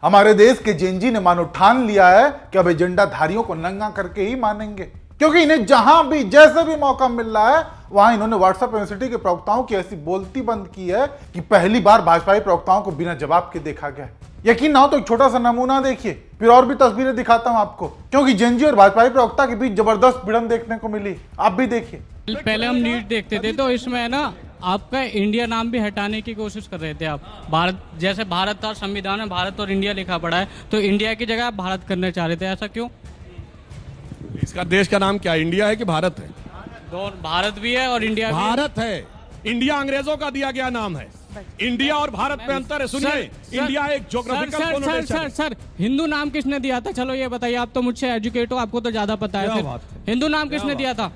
हमारे देश के जेनजी ने मानो ठान लिया है कि अब एजेंडाधारियों को नंगा करके ही मानेंगे, क्योंकि इन्हें जहां भी जैसे भी मौका मिल रहा है वहां इन्होंने व्हाट्सएप यूनिवर्सिटी के प्रवक्ताओं की ऐसी बोलती बंद की है कि पहली बार भाजपाई प्रवक्ताओं को बिना जवाब के देखा गया। यकीन ना हो तो एक छोटा सा नमूना देखिए, फिर और भी तस्वीरें दिखाता हूं आपको, क्योंकि जेनजी और भाजपाई प्रवक्ता के बीच जबरदस्त भिड़न देखने को मिली। आप भी देखिए। पहले हम नीट देखते थे तो इसमें ना आपका इंडिया नाम भी हटाने की कोशिश कर रहे थे आप। भारत जैसे भारत था, संविधान में भारत और इंडिया लिखा पड़ा है, तो इंडिया की जगह आप भारत करने चाह रहे थे, ऐसा क्यों? इसका देश का नाम क्या है, इंडिया है कि भारत है? भारत भी है और इंडिया भी है। भारत है। इंडिया अंग्रेजों का दिया गया नाम है। इंडिया और भारत में अंतर है। सुनिए, इंडिया एक ज्योग्राफिकल कोनोटेशन है। सर, हिंदू नाम किसने दिया था? चलो ये बताइए, आप तो मुझसे एजुकेट हो, आपको तो ज्यादा पता है। हिंदू नाम किसने दिया था?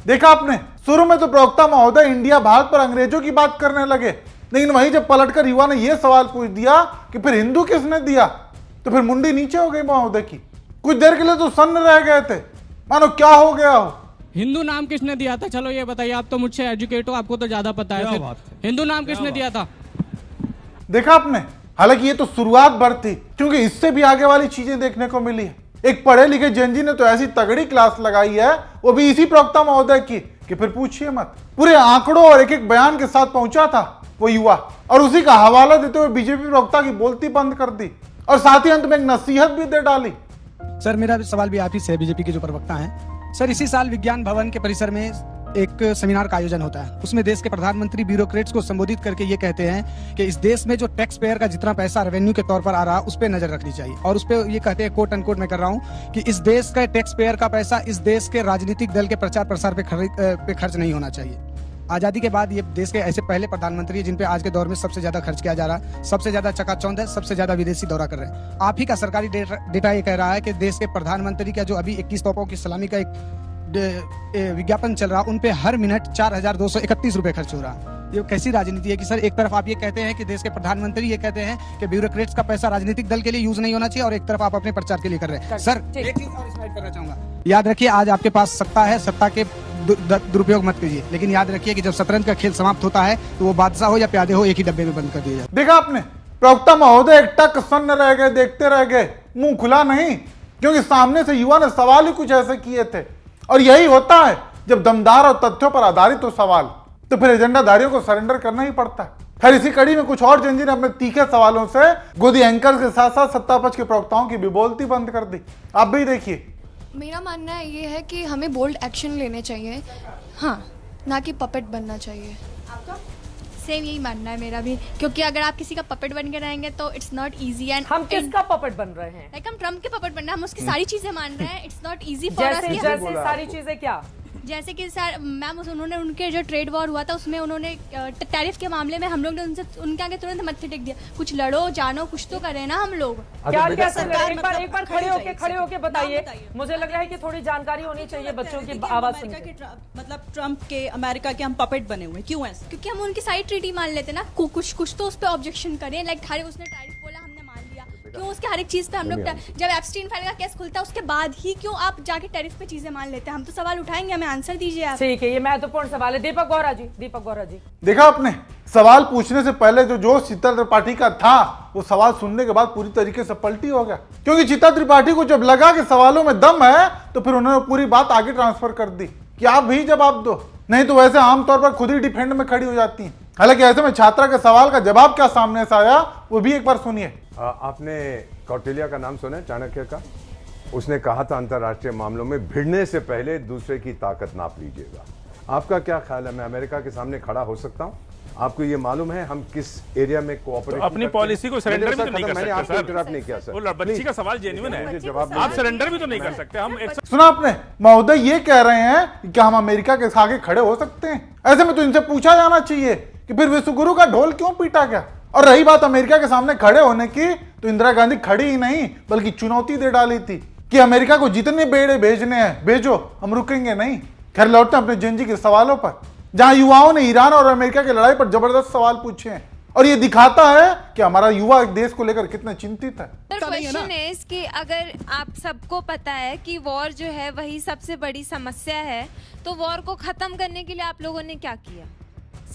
देखा आपने, शुरू में तो प्रवक्ता महोदय इंडिया भारत पर अंग्रेजों की बात करने लगे, लेकिन वहीं जब पलटकर युवा ने यह सवाल पूछ दिया कि फिर हिंदू किसने दिया, तो फिर मुंडी नीचे हो गई महोदय की। कुछ देर के लिए तो सन्न रह गए थे, मानो क्या हो गया हो। हिंदू नाम किसने दिया था? चलो ये बताइए, आप तो मुझसे एजुकेट हो, आपको तो ज्यादा पता है। हिंदू नाम किसने दिया था? देखा आपने, हालांकि ये तो शुरुआत भर थी, क्योंकि इससे भी आगे वाली चीजें देखने को मिली है। एक पढ़े लिखे जेनजी ने तो ऐसी तगड़ी क्लास लगाई है, वो भी इसी प्रवक्ता महोदय की, कि फिर पूछिए मत। पूरे आंकड़ों और एक एक बयान के साथ पहुंचा था वो युवा, और उसी का हवाला देते हुए बीजेपी प्रवक्ता की बोलती बंद कर दी, और साथ ही अंत में एक नसीहत भी दे डाली। सर, मेरा सवाल भी आप ही से, बीजेपी के जो प्रवक्ता हैं। सर, इसी साल विज्ञान भवन के परिसर में एक सेमिनार का आयोजन होता है। उसमें देश के प्रधानमंत्री ब्यूरोक्रेट्स को संबोधित करके ये कहते हैं कि इस देश में जो टैक्स पेयर का जितना पैसा रेवेन्यू के तौर पर आ रहा है उस पर नजर रखनी चाहिए, और उस पर ये कहते हैं, कोट अनकोट मैं कर रहा हूँ, कि इस देश का टैक्स पेयर का पैसा इस देश के राजनीतिक दल के प्रचार प्रसार पे खर्च नहीं होना चाहिए। आजादी के बाद ये देश के ऐसे पहले प्रधानमंत्री जिन पे आज के दौर में सबसे ज्यादा खर्च किया जा रहा है, सबसे ज्यादा चकाचौंध है, सबसे ज्यादा विदेशी दौरा कर रहे हैं। आप ही का सरकारी डेटा ये कह रहा है कि देश के प्रधानमंत्री का जो अभी 21 तोपों की सलामी का एक विज्ञापन चल रहा, उन पे हर मिनट 4,231 रुपए खर्च हो रहा। ये कैसी राजनीति है कि सर, एक तरफ आप ये कहते हैं कि देश के प्रधानमंत्री ये कहते हैं कि ब्यूरोक्रेट्स का पैसा राजनीतिक दल के लिए यूज नहीं होना चाहिए, और एक तरफ आप अपने प्रचार के लिए कर रहे हैं। सर, एक चीज और स्लाइड करना चाहूंगा। याद रखिए, आज आपके पास सत्ता है, सत्ता के दुरुपयोग मत कीजिए, लेकिन याद रखिए कि जब शतरंज का खेल समाप्त होता है तो वो बादशाह हो या प्यादे हो, एक ही डब्बे में बंद कर दिया जाए। देखा आपने, प्रवक्ता महोदय एक टक सन्न रह गए, देखते रह गए, मुंह खुला नहीं, क्योंकि सामने से युवा ने सवाल ही कुछ ऐसे किए थे। और यही होता है जब दमदार और तथ्यों पर आधारित हो सवाल, तो फिर एजेंडाधारियों को सरेंडर करना ही पड़ता है। फिर इसी कड़ी में कुछ और जेनजी ने अपने तीखे सवालों से गोदी एंकर्स के साथ साथ सत्ता पक्ष के प्रवक्ताओं की भी बोलती बंद कर दी। आप भी देखिए। मेरा मानना ये है कि हमें बोल्ड एक्शन लेने चाहिए, हाँ, ना कि पपेट बनना चाहिए। आपका? सेम यही मानना है मेरा भी, क्योंकि अगर आप किसी का पपेट बन के रहेंगे तो इट्स नॉट इजी। एंड हम किसका पपेट बन रहे हैं? लाइक हम ट्रम्प के पपेट बन रहे हैं, हम उसकी सारी चीजें मान रहे हैं। It's not easy for us. जैसे सारी चीजें क्या? जैसे कि सर मैम, उन्होंने उनके जो ट्रेड वॉर हुआ था उसमें उन्होंने टैरिफ के मामले में हम लोग ने उनसे उनके आगे तुरंत मत्थे टेक दिया। कुछ लड़ो जानो, कुछ तो करें ना हम लोग। क्या क्या सरकार? एक बार खड़े होके बताइए। मुझे लग रहा है कि थोड़ी जानकारी होनी चाहिए बच्चों की आवाज सुन के। मतलब ट्रम्प के, अमेरिका के हम पपेट बने हुए, क्यों ऐसे? क्योंकि हम उनकी साइड ट्रीटी मान लेते ना, कुछ तो उस पर ऑब्जेक्शन करें। लाइक उसने टैरिफ बोला, हमने मान लिया, क्यों उसके हर एक चीज पे हम लोग, जब एप्स्टीन फाइल का केस खुलता है उसके बाद ही क्यों आप जाके टैरिफ पे चीजें मान लेते हैं? हम तो सवाल उठाएंगे, हमें आंसर दीजिए आप। ठीक है, ये महत्वपूर्ण सवाल है। दीपक गौरा जी। देखा आपने, सवाल पूछने से पहले जो चित्रा त्रिपाठी का था, वो सवाल सुनने के बाद पूरी तरीके से पलटी हो गया, क्योंकि चित्रा त्रिपाठी को जब लगा कि सवालों में दम है, तो फिर उन्होंने पूरी बात आगे ट्रांसफर कर दी कि आप भी जवाब दो, नहीं तो वैसे आमतौर पर खुद ही डिफेंड में खड़ी हो जाती हैं। हालांकि ऐसे में छात्रा के सवाल का जवाब क्या सामने से आया, वो भी एक बार सुनिए। आपने कौटिल्य का नाम सुना है, चाणक्य का? उसने कहा था अंतरराष्ट्रीय मामलों में भिड़ने से पहले दूसरे की ताकत नाप लीजिएगा। आपका क्या ख्याल है, मैं अमेरिका के सामने खड़ा हो सकता हूं? आपको ये मालूम है हम किस एरिया में कोऑपरेट तो अपनी पॉलिसी को सरेंडर भी तो नहीं कर सकते। मैंने आपको इंटरप्ट नहीं किया सर। वो बच्ची का सवाल जेन्युइन है, जवाब आप सरेंडर भी तो नहीं कर सकते। हम सुना आपने, महोदय ये कह रहे हैं कि क्या हम अमेरिका के आगे खड़े हो सकते हैं? ऐसे में तो इनसे पूछा जाना चाहिए कि फिर विश्वगुरु का ढोल क्यों पीटा गया। और रही बात अमेरिका के सामने खड़े होने की, तो इंदिरा गांधी खड़ी ही नहीं बल्कि चुनौती दे डाली थी कि अमेरिका को जितने बेड़े भेजने हैं भेजो, हम रुकेंगे नहीं। खैर, लौटते हैं अपने जेनजी के सवालों पर, जहां युवाओं ने ईरान और अमेरिका की लड़ाई पर जबरदस्त सवाल पूछे हैं, और ये दिखाता है कि हमारा युवा एक देश को लेकर कितना चिंतित है। क्वेश्चन इज कि अगर आप सबको पता है कि वॉर जो है वही सबसे बड़ी समस्या है, तो वॉर को खत्म करने के लिए आप लोगों ने क्या किया?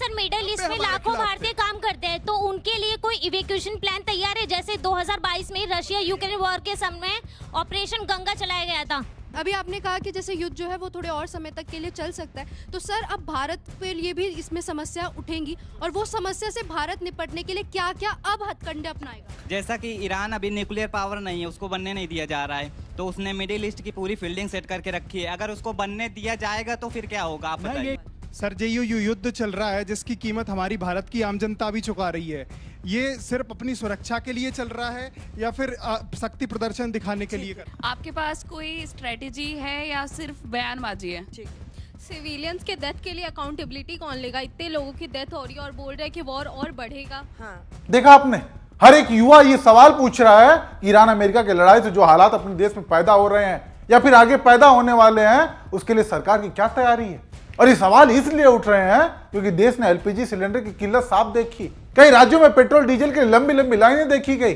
सर मिडिल ईस्ट में लाखों भारतीय काम करते हैं, तो उनके लिए कोई इवैक्यूएशन प्लान तैयार है? जैसे 2022 में रशिया यूक्रेन वॉर के समय ऑपरेशन गंगा चलाया गया था। अभी आपने कहा कि जैसे युद्ध जो है वो थोड़े और समय तक के लिए चल सकता है, तो सर अब भारत के लिए भी इसमें समस्या उठेंगी, और वो समस्या से भारत निपटने के लिए क्या क्या अब हथकंडे अपनाएगा? जैसा कि ईरान अभी न्यूक्लियर पावर नहीं है, उसको बनने नहीं दिया जा रहा है, तो उसने मिडिल ईस्ट की पूरी फील्डिंग सेट करके रखी है। अगर उसको बनने दिया जाएगा तो फिर क्या होगा, आप बताइए। सर जो युद्ध चल रहा है जिसकी कीमत हमारी भारत की आम जनता भी चुका रही है, ये सिर्फ अपनी सुरक्षा के लिए चल रहा है या फिर शक्ति प्रदर्शन दिखाने के लिए? आपके पास कोई स्ट्रेटेजी है या सिर्फ बयानबाजी है? सिविलियंस के डेथ के लिए अकाउंटेबिलिटी कौन लेगा? इतने लोगों की डेथ हो रही है और बोल रहे हैं कि वॉर और बढ़ेगा। देखा आपने, हर एक युवा ये सवाल पूछ रहा है कि ईरान अमेरिका की लड़ाई से जो हालात अपने देश में पैदा हो रहे हैं या फिर आगे पैदा होने वाले हैं, उसके लिए सरकार की क्या तैयारी है। और ये सवाल इसलिए उठ रहे हैं क्योंकि देश ने एलपीजी सिलेंडर की किल्लत साफ देखी, कई राज्यों में पेट्रोल डीजल की लंबी लंबी लाइनें देखी गई,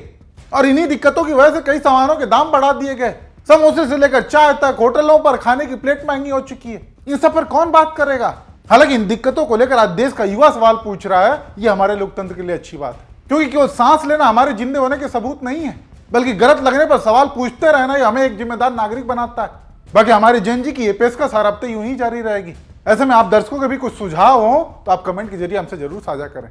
और इन्हीं दिक्कतों की वजह से कई सामानों के दाम बढ़ा दिए गए। समोसे से लेकर चाय तक होटलों पर खाने की प्लेट महंगी हो चुकी है। इन सब पर कौन बात करेगा? हालांकि इन दिक्कतों को लेकर आज देश का युवा सवाल पूछ रहा है, ये हमारे लोकतंत्र के लिए अच्छी बात है, क्योंकि केवल सांस लेना हमारे जिंदे होने के सबूत नहीं है, बल्कि गलत लगने पर सवाल पूछते रहना ही हमें एक जिम्मेदार नागरिक बनाता है। बाकी हमारे जेन जी की ये पेशकश हर हफ्ते यूं ही जारी रहेगी। ऐसे में आप दर्शकों के भी कुछ सुझाव हो तो आप कमेंट के जरिए हमसे जरूर साझा करें।